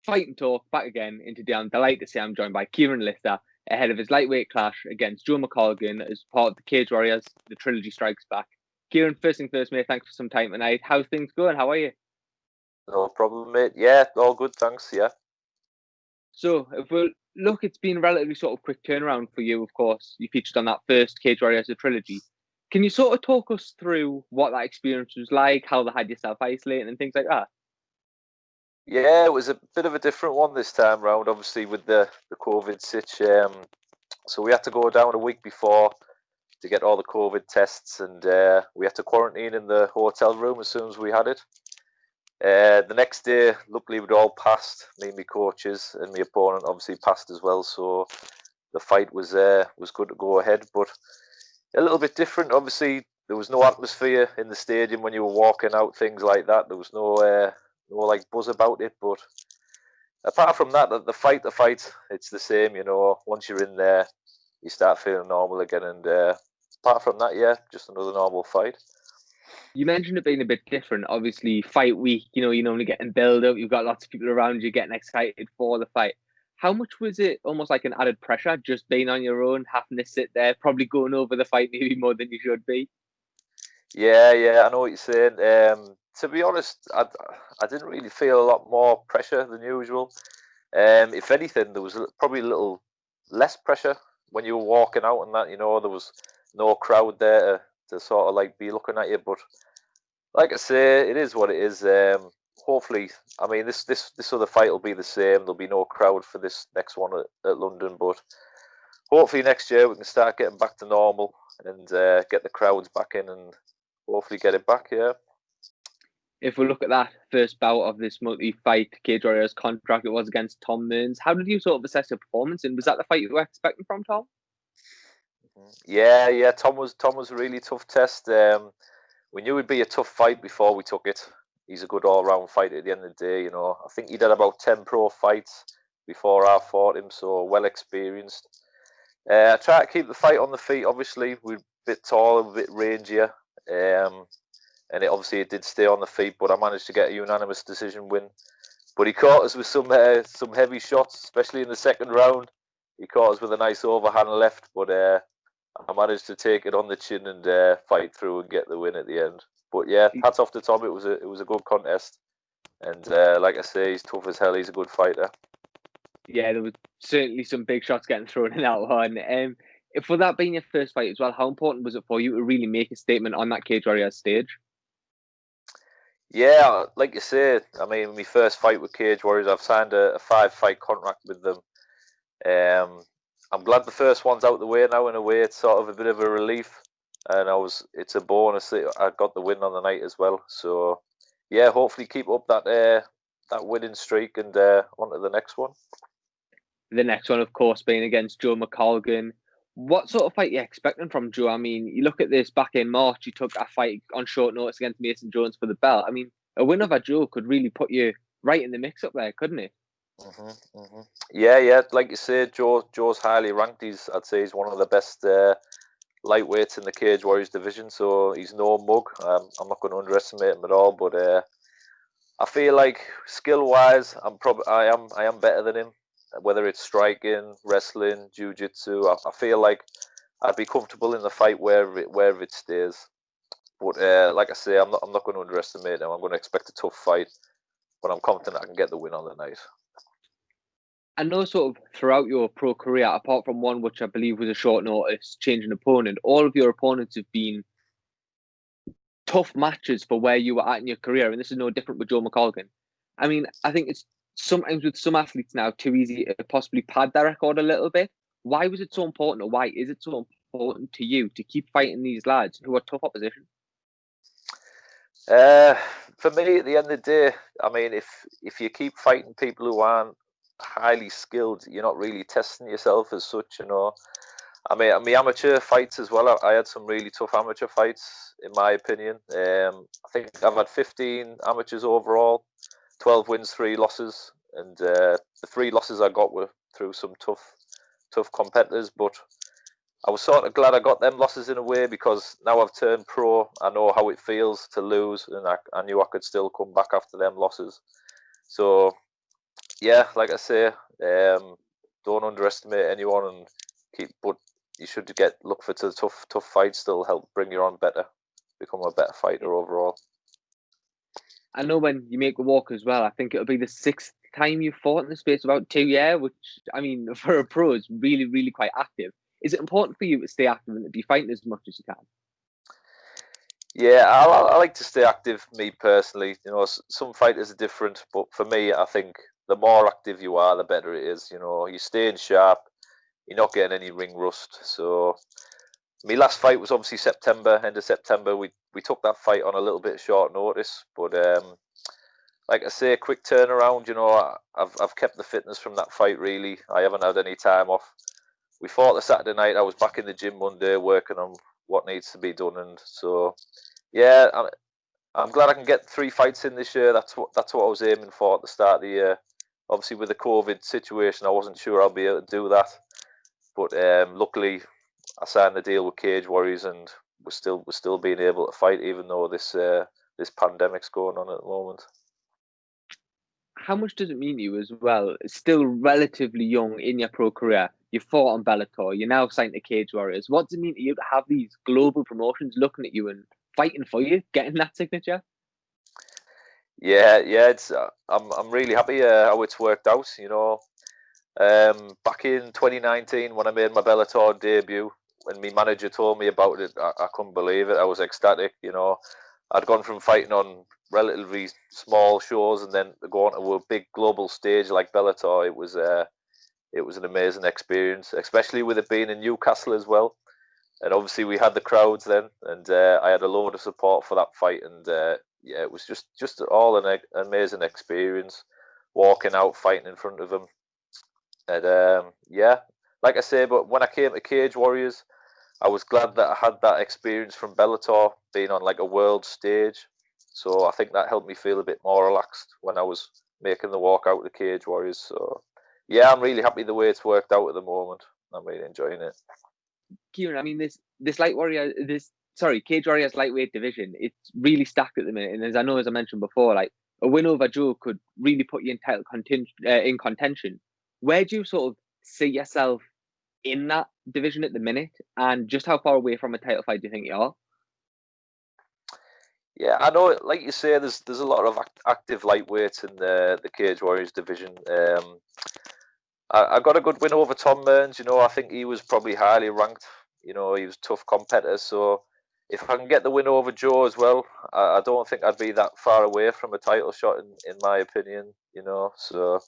Fight and talk back again in today. I'm delighted to say I'm joined by Kieran Lister ahead of his lightweight clash against Joe McColgan as part of the Cage Warriors. The Trilogy strikes back. Kieran, first thing first, mate, thanks for some time tonight. How's things going? How are you? No problem, mate. Yeah, all good, thanks. Yeah. So, if we look, it's been a relatively sort of quick turnaround for you, of course. You featured on that first Cage Warriors the Trilogy. Can you sort of talk us through what that experience was like, how they had yourself isolating and things like that? Yeah, it was a bit of a different one this time round, obviously, with the COVID sitch. So we had to go down a week before to get all the COVID tests, and we had to quarantine in the hotel room as soon as we had it. The next day, luckily, we'd all passed. Me and my coaches and my opponent obviously passed as well, so the fight was good to go ahead, but a little bit different. Obviously, there was no atmosphere in the stadium when you were walking out, things like that. There was no like buzz about it. But apart from that, the fight, it's the same. You know, once you're in there, you start feeling normal again. And apart from that, yeah, just another normal fight. You mentioned it being a bit different. Obviously, fight week, you normally getting build up. You've got lots of people around you getting excited for the fight. How much was it almost like an added pressure just being on your own, having to sit there, probably going over the fight maybe more than you should be? Yeah, I know what you're saying. To be honest, I didn't really feel a lot more pressure than usual. If anything, there was probably a little less pressure when you were walking out and that. You know, there was no crowd there to sort of like be looking at you. But like I say, it is what it is. Hopefully, I mean, this other fight will be the same. There'll be no crowd for this next one at London, but hopefully next year we can start getting back to normal and get the crowds back in and hopefully get it back. Yeah. If we look at that first bout of this multi-fight Cage Warriors contract, it was against Tom Mearns. How did you sort of assess your performance? And was that the fight you were expecting from Tom? Yeah. Tom was a really tough test. We knew it'd be a tough fight before we took it. He's a good all-round fighter at the end of the day. You know, I think he did about 10 pro fights before I fought him, so well experienced. I try to keep the fight on the feet. Obviously, we're a bit taller, a bit rangier, and it did stay on the feet. But I managed to get a unanimous decision win. But he caught us with some heavy shots, especially in the second round. He caught us with a nice overhand left, but I managed to take it on the chin and fight through and get the win at the end. But yeah, hats off to Tom. It was a good contest, and like I say, he's tough as hell. He's a good fighter. Yeah, there was certainly some big shots getting thrown in that one. For that being your first fight as well, how important was it for you to really make a statement on that Cage Warriors stage? Yeah, like you say, I mean, my first fight with Cage Warriors, I've signed a 5-fight contract with them. I'm glad the first one's out the way now. In a way, it's sort of a bit of a relief, and it's a bonus that I got the win on the night as well. So, yeah, hopefully keep up that winning streak and on to the next one. The next one, of course, being against Joe McColgan. What sort of fight are you expecting from Joe? I mean, you look at this back in March, you took a fight on short notice against Mason Jones for the belt. I mean, a win over Joe could really put you right in the mix up there, couldn't it? Yeah. Like you said, Joe's highly ranked. I'd say he's one of the best lightweights in the Cage Warriors division. So he's no mug. I'm not going to underestimate him at all. But I feel like skill wise, I am better than him. Whether it's striking, wrestling, jiu-jitsu, I feel like I'd be comfortable in the fight wherever it stays. But like I say, I'm not going to underestimate him. I'm going to expect a tough fight, but I'm confident I can get the win on the night. I know sort of throughout your pro career, apart from one which I believe was a short notice change an opponent, all of your opponents have been tough matches for where you were at in your career, and this is no different with Joe McColgan. I mean, I think it's sometimes with some athletes now too easy to possibly pad their record a little bit. Why was it so important, or why is it so important to you to keep fighting these lads who are tough opposition? For me, at the end of the day, I mean, if you keep fighting people who aren't highly skilled, you're not really testing yourself as such, you know. I mean, amateur fights as well. I had some really tough amateur fights, in my opinion. I think I've had 15 amateurs overall, 12 wins, 3 losses, and the 3 losses I got were through some tough competitors. But I was sort of glad I got them losses in a way, because now I've turned pro, I know how it feels to lose, and I knew I could still come back after them losses. So yeah, like I say, don't underestimate anyone, and but you should look for the tough fights. Still help bring you on better, become a better fighter overall. I know when you make the walk as well, I think it'll be the 6th time you've fought in the space of about 2 years, which, I mean, for a pro is really, really quite active. Is it important for you to stay active and to be fighting as much as you can? Yeah, I like to stay active, me personally. You know, some fighters are different, but for me, I think the more active you are, the better it is. You know, you're staying sharp, you're not getting any ring rust. So my last fight was obviously September, end of September. We took that fight on a little bit short notice, but like I say, quick turnaround. You know, I've kept the fitness from that fight. Really, I haven't had any time off. We fought the Saturday night. I was back in the gym Monday working on what needs to be done, and so yeah, I'm glad I can get 3 fights in this year. That's what I was aiming for at the start of the year. Obviously, with the COVID situation, I wasn't sure I'll be able to do that, but luckily, I signed the deal with Cage Warriors, and we're still being able to fight, even though this pandemic's going on at the moment. How much does it mean to you as well? Still relatively young in your pro career. You fought on Bellator. You're now signed to Cage Warriors. What does it mean to you to have these global promotions looking at you and fighting for you, getting that signature? Yeah, it's I'm really happy how it's worked out. You know, back in 2019 when I made my Bellator debut, when my manager told me about it, I couldn't believe it. I was ecstatic. You know, I'd gone from fighting on relatively small shows and then going to a big global stage like Bellator. It was an amazing experience, especially with it being in Newcastle as well. And obviously we had the crowds then, and I had a load of support for that fight. And yeah, it was just all an amazing experience, walking out fighting in front of them. And yeah, like I say, but when I came to Cage Warriors, I was glad that I had that experience from Bellator, being on like a world stage. So I think that helped me feel a bit more relaxed when I was making the walk out to Cage Warriors. So yeah, I'm really happy the way it's worked out at the moment. I'm really enjoying it. Kieran, I mean, Cage Warriors lightweight division, it's really stacked at the minute. And as I mentioned before, like a win over Joe could really put you in in contention. Where do you sort of see yourself in that division at the minute, and just how far away from a title fight do you think you are? Yeah, I know. Like you say, there's a lot of active lightweights in the Cage Warriors division. I got a good win over Tom Mearns. You know, I think he was probably highly ranked. You know, he was a tough competitor. So if I can get the win over Joe as well, I don't think I'd be that far away from a title shot, in my opinion. You know, so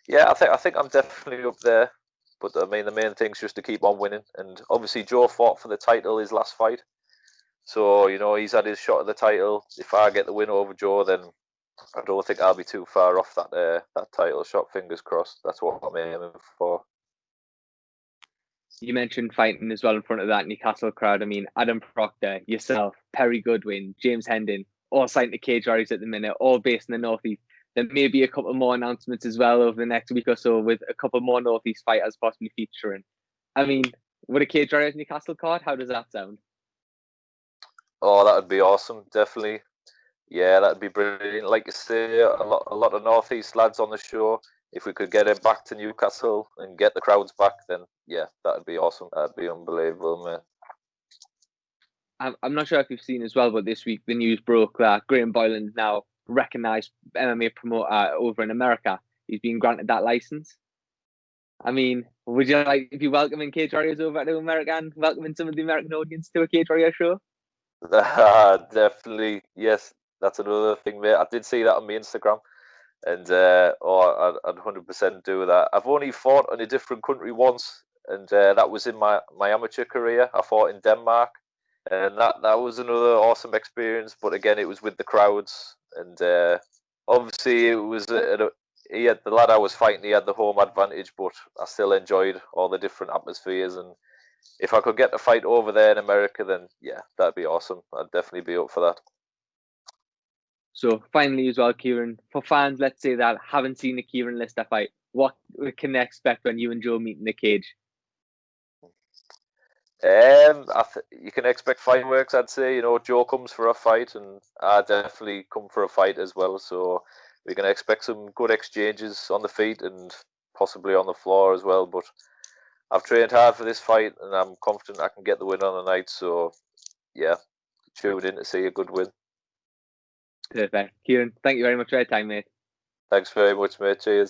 yeah, I think I'm definitely up there. But I mean, the main thing's just to keep on winning. And obviously, Joe fought for the title his last fight. So, you know, he's had his shot at the title. If I get the win over Joe, then I don't think I'll be too far off that title shot. Fingers crossed. That's what I'm aiming for. You mentioned fighting as well in front of that Newcastle crowd. I mean, Adam Proctor, yourself, Perry Goodwin, James Hendon, all signed to Cage Warriors at the minute, all based in the North East. There may be a couple more announcements as well over the next week or so, with a couple more North East fighters possibly featuring. I mean, with a Cage Warriors Newcastle card, how does that sound? Oh, that would be awesome. Definitely. Yeah, that'd be brilliant. Like you say, a lot of Northeast lads on the show. If we could get him back to Newcastle and get the crowds back, then yeah, that'd be awesome. That'd be unbelievable, man. I'm not sure if you've seen as well, but this week the news broke that Graham Boylan's now recognised MMA promoter over in America. He's been granted that license. I mean, would you like to be welcoming Cage Warriors over to America and welcoming some of the American audience to a Cage Warrior show? Definitely, yes. That's another thing, mate. I did see that on my Instagram, and I'd 100% do that. I've only fought in a different country once, and that was in my amateur career. I fought in Denmark, and that was another awesome experience. But again, it was with the crowds, and obviously it was he had the lad I was fighting. He had the home advantage, but I still enjoyed all the different atmospheres. And if I could get the fight over there in America, then yeah, that'd be awesome. I'd definitely be up for that. So finally, as well, Kieran, for fans, let's say that haven't seen the Kieran Lister fight, what can they expect when you and Joe meet in the cage? You can expect fireworks, I'd say. You know, Joe comes for a fight, and I definitely come for a fight as well. So we can expect some good exchanges on the feet and possibly on the floor as well. But I've trained hard for this fight, and I'm confident I can get the win on the night. So yeah, tuned in to see a good win. Perfect. Kieran, thank you very much for your time, mate. Thanks very much, mate. Cheers.